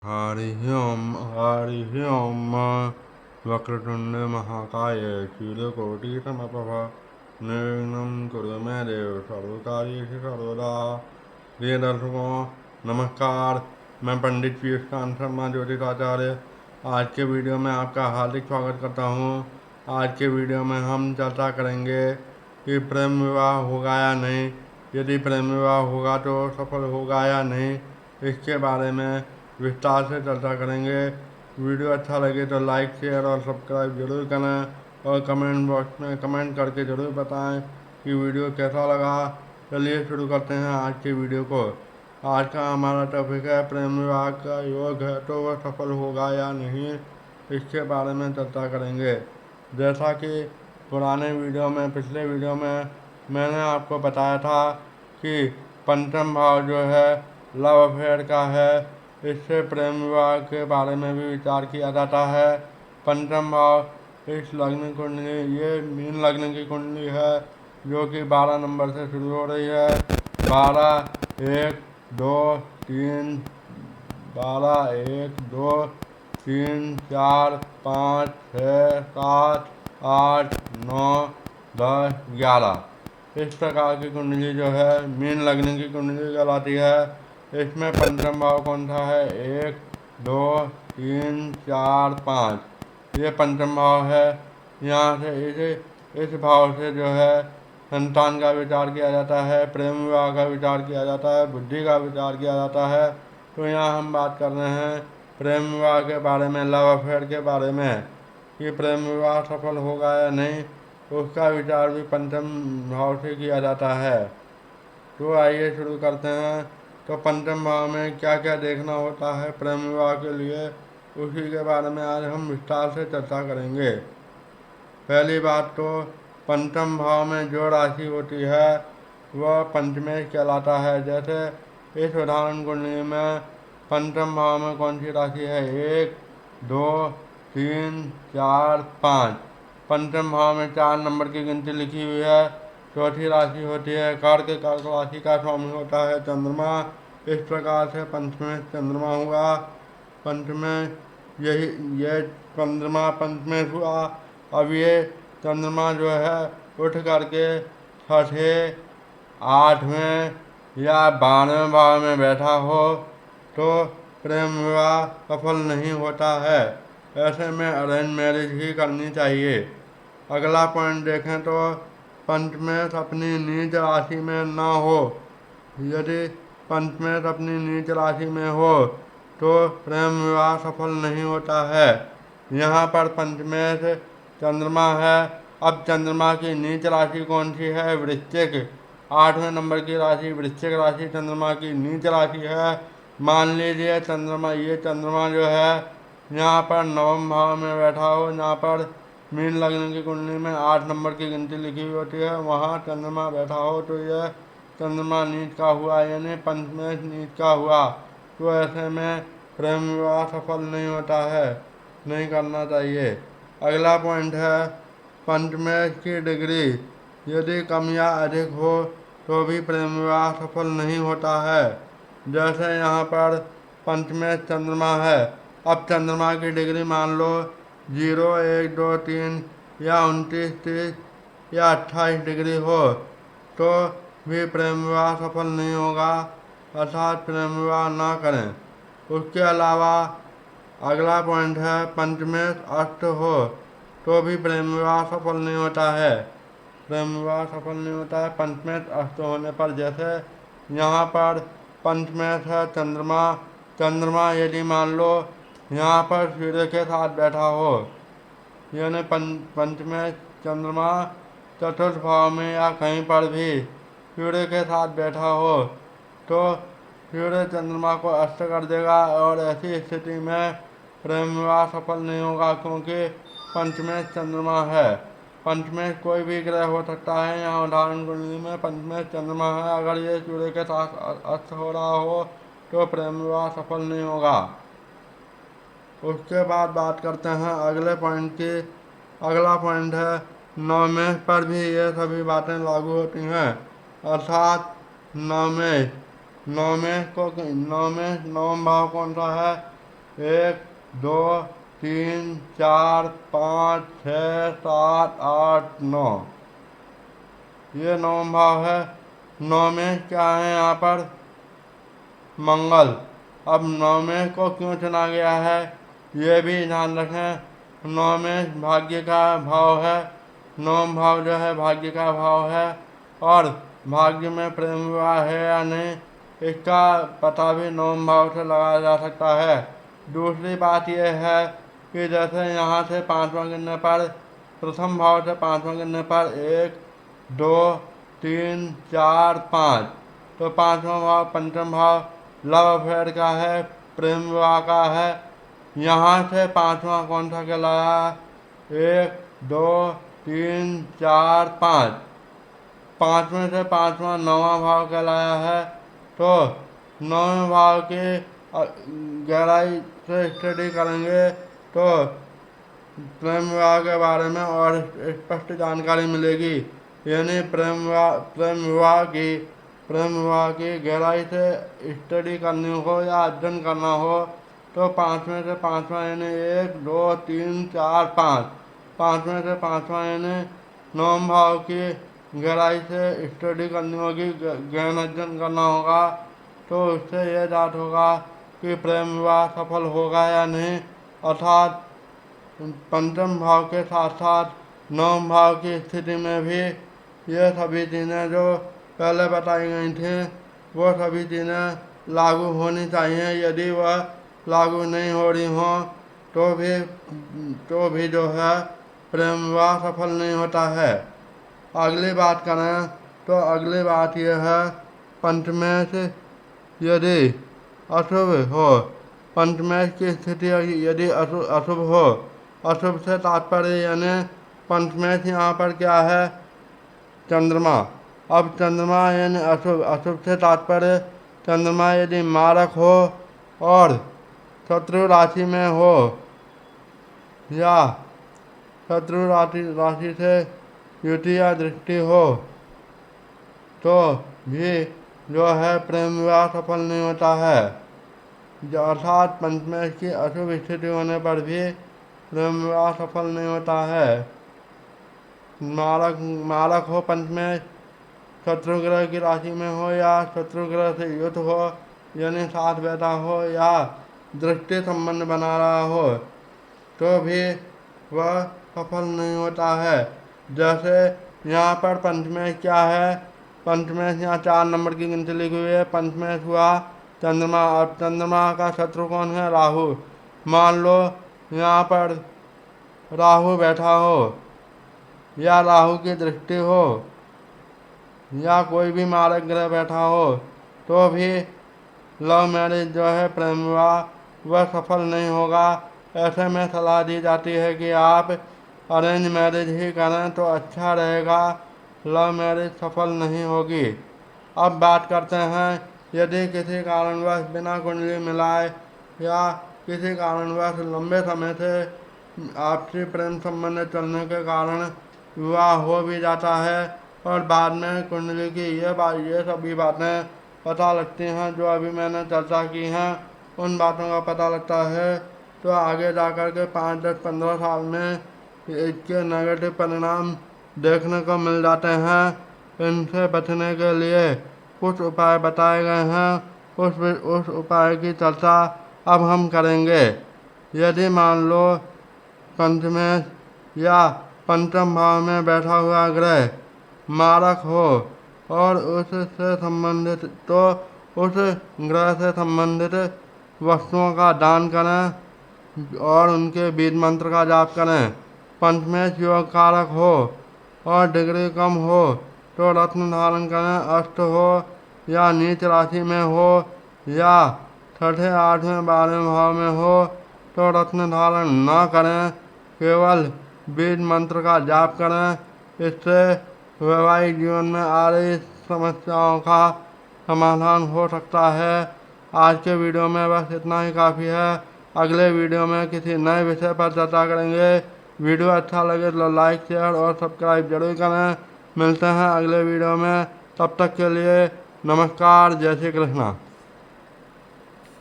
हरि ओम वक्रतुंड महाकाय सूर्यकोटि समप्रभ निर्विघ्नं कुरु मे देव सर्वकार्येषु सर्वदा। प्रिय दर्शकों नमस्कार, मैं पंडित पीयूषकांत शर्मा ज्योतिषाचार्य आज के वीडियो में आपका हार्दिक स्वागत करता हूँ। आज के वीडियो में हम चर्चा करेंगे कि प्रेम विवाह होगा या नहीं, यदि प्रेम विवाह होगा तो सफल होगा या नहीं, इसके बारे में विस्तार से चर्चा करेंगे। वीडियो अच्छा लगे तो लाइक शेयर और सब्सक्राइब जरूर करें और कमेंट बॉक्स में कमेंट करके ज़रूर बताएं कि वीडियो कैसा लगा। चलिए शुरू करते हैं आज की वीडियो को। आज का हमारा टॉपिक है प्रेम विवाह का योग है तो वह सफल होगा या नहीं, इसके बारे में चर्चा करेंगे। जैसा कि पुराने वीडियो में पिछले वीडियो में मैंने आपको बताया था कि पंचम भाव जो है लव अफेयर का है, इससे प्रेम विवाह के बारे में भी विचार किया जाता है। पंचम भाव इस लग्न कुंडली, ये मीन लग्न की कुंडली है जो कि 12 नंबर से शुरू हो रही है। 12 1 2 3 12 1 2 3 4 5 6 7 8 9 10 11 इस प्रकार की कुंडली जो है मीन लग्न की कुंडली कहलाती है। इसमें पंचम भाव कौन सा है? 1 2 3 4 5, ये पंचम भाव है। यहाँ से इस भाव से जो है संतान का विचार किया जाता है, प्रेम विवाह का विचार किया जाता है, बुद्धि का विचार किया जाता है। तो यहाँ हम बात कर रहे हैं प्रेम विवाह के बारे में, लव अफेयर के बारे में, कि प्रेम विवाह सफल होगा या नहीं, उसका विचार भी पंचम भाव से किया जाता है। तो आइए शुरू करते हैं। तो पंचम भाव में क्या क्या देखना होता है प्रेम विवाह के लिए, उसी के बारे में आज हम विस्तार से चर्चा करेंगे। पहली बात तो पंचम भाव में जो राशि होती है वह पंचमेश कहलाता है। जैसे इस उदाहरण कुंडली में पंचम भाव में कौन सी राशि है? 1 2 3 4 5। पंचम भाव में 4 नंबर की गिनती लिखी हुई है। चौथी राशि होती है कर्क। कर्क राशि का स्वामी होता है चंद्रमा। इस प्रकार से पंचमेश चंद्रमा हुआ। पंचमेश ये चंद्रमा पंचमेश हुआ। अब ये चंद्रमा जो है उठ करके छठे 8वें या 12वें भाव में बैठा हो तो प्रेम विवाह सफल नहीं होता है। ऐसे में अरेंज मैरिज ही करनी चाहिए। अगला पॉइंट देखें तो पंचमेश अपनी नीच राशि में न हो। यदि पंचमेश अपनी नीच राशि में हो तो प्रेम विवाह सफल नहीं होता है। यहाँ पर पंचमेश चंद्रमा है। अब चंद्रमा की नीच राशि कौन सी है? वृश्चिक। 8वें नंबर की राशि वृश्चिक राशि चंद्रमा की नीच राशि है। मान लीजिए ये चंद्रमा जो है यहाँ पर 9वें भाव में बैठा हो, यहाँ पर मीन लग्न की कुंडली में 8 नंबर की गिनती लिखी हुई होती है, वहाँ चंद्रमा बैठा हो तो यह चंद्रमा नीच का हुआ, यानी पंचमेश नीच का हुआ। तो ऐसे में प्रेम विवाह सफल नहीं होता है, नहीं करना चाहिए। अगला पॉइंट है पंचमेश की डिग्री यदि कम या अधिक हो तो भी प्रेम विवाह सफल नहीं होता है। जैसे यहाँ पर पंचमेश चंद्रमा है। अब चंद्रमा की डिग्री मान लो 0 1 2 3 या 29 30 या 28 डिग्री हो तो भी प्रेम विवाह सफल नहीं होगा, अर्थात प्रेम विवाह ना करें। उसके अलावा अगला पॉइंट है पंचमेश अस्त हो तो भी प्रेम विवाह सफल नहीं होता है। प्रेम विवाह सफल नहीं होता है पंचमेश अस्त होने पर। जैसे यहाँ पर पंचमेश है चंद्रमा। चंद्रमा यदि मान लो यहाँ पर सूर्य के साथ बैठा हो, यानी पंचमेश चंद्रमा चतुर्थ भाव में या कहीं पर भी सूर्य के साथ बैठा हो तो सूर्य चंद्रमा को अस्त कर देगा और ऐसी स्थिति में प्रेम विवाह सफल नहीं होगा, क्योंकि पंचमेश चंद्रमा है। पंचमेश कोई भी ग्रह हो सकता है। यहाँ उदाहरण कुंडली में पंचमेश चंद्रमा है, अगर ये सूर्य के साथ अस्त हो रहा हो तो प्रेम विवाह सफल नहीं होगा। उसके बाद बात करते हैं अगले पॉइंट की। अगला पॉइंट है नवमेश पर भी ये सभी बातें लागू होती हैं, अर्थात नवमेश नवम भाव कौन सा है? 1 2 3 4 5 6 7 8 9, ये 9 भाव है। 9 में क्या है यहाँ पर? मंगल। अब 9 में को क्यों चुना गया है ये भी ध्यान रखें। 9 में भाग्य का भाव है। 9 भाव जो है भाग्य का भाव है, और भाग्य में प्रेम विवाह है या नहीं इसका पता भी 9 भाव से लगाया जा सकता है। दूसरी बात यह है कि जैसे यहाँ से 5वां गिनने पर, प्रथम भाव से 5वां गिनने पर 1 2 3 4 5, तो 5वां भाव पंचम भाव लव अफेयर का है, प्रेम विवाह का है। यहाँ से 5वां कौन सा कहलाया? 1 2 3 4 5, 5वें से 5वां 9वां भाव कहलाया है। तो 9वें भाव के गहराई से स्टडी करेंगे तो प्रेम विवाह के बारे में और स्पष्ट जानकारी मिलेगी। यानी प्रेम विवाह की गहराई से स्टडी करनी हो या अध्ययन करना हो तो 5वें से 5वां यानी 1 2 3 4 5, 5वें से 5वां यानी 9 भाव की गहराई से स्टडी करनी होगी, गहन अध्ययन करना होगा। तो उससे यह जांच होगा कि प्रेम विवाह सफल होगा या नहीं। अर्थात पंचम भाव के साथ साथ 9 भाव की स्थिति में भी ये सभी चीज़ें जो पहले बताई गई थी वो सभी चीज़ें लागू होनी चाहिए। यदि वह लागू नहीं हो रही हों तो भी जो है प्रेम विवाह सफल नहीं होता है। अगली बात करें तो अगली बात यह है पंचमेश यदि अशुभ हो। पंचमेश की स्थिति यदि अशुभ हो, अशुभ से तात्पर्य यानी पंचमेश यहाँ पर क्या है? चंद्रमा। अब चंद्रमा यानी अशुभ, अशुभ से तात्पर्य चंद्रमा यदि मारक हो और शत्रु राशि में हो या शत्रु राशि से युति या दृष्टि हो तो भी जो है प्रेम विवाह सफल नहीं होता है। अर्थात पंचमेश की अशुभ स्थिति होने पर भी प्रेम विवाह सफल नहीं होता है। मारक हो पंचमेश, शत्रु ग्रह की राशि में हो या शत्रु ग्रह से युद्ध हो यानी साथ बैठा हो या दृष्टि संबंध बना रहा हो तो भी वह सफल नहीं होता है। जैसे यहाँ पर पंचमेश क्या है? पंचमेश यहाँ 4 नंबर की गिनती लिखी हुई है। पंचमेश हुआ चंद्रमा, और चंद्रमा का शत्रु कौन है? राहु। मान लो यहाँ पर राहु बैठा हो या राहु की दृष्टि हो या कोई भी मारक ग्रह बैठा हो तो भी लव मैरिज जो है प्रेम विवाह वह सफल नहीं होगा। ऐसे में सलाह दी जाती है कि आप अरेंज मैरिज ही करें तो अच्छा रहेगा, लव मैरिज सफल नहीं होगी। अब बात करते हैं यदि किसी कारणवश बिना कुंडली मिलाए या किसी कारणवश लंबे समय से आपसी प्रेम संबंध चलने के कारण विवाह हो भी जाता है और बाद में कुंडली की ये सभी बातें पता लगती हैं जो अभी मैंने चर्चा की हैं, उन बातों का पता लगता है तो आगे जाकर के 5, 10, 15 साल में इसके नेगेटिव परिणाम देखने को मिल जाते हैं। इनसे बचने के लिए कुछ उपाय बताए गए हैं, उस उपाय की चर्चा अब हम करेंगे। यदि मान लो पंचमेश या पंचम भाव में बैठा हुआ ग्रह मारक हो और उससे संबंधित तो उस ग्रह से संबंधित वस्तुओं का दान करें और उनके बीज मंत्र का जाप करें। पंचमेश योग कारक हो और डिग्री कम हो तो रत्न धारण करें। अष्ट हो या नीच राशि में हो या 6ठे 8वें 12वें भाव में हो तो रत्न धारण न करें, केवल बीज मंत्र का जाप करें। इससे वैवाहिक जीवन में आ रही समस्याओं का समाधान हो सकता है। आज के वीडियो में बस इतना ही काफ़ी है। अगले वीडियो में किसी नए विषय पर चर्चा करेंगे। वीडियो अच्छा लगे तो लाइक, शेयर और सब्सक्राइब जरूर करें। मिलते हैं अगले वीडियो में, तब तक के लिए नमस्कार, जय श्री कृष्णा।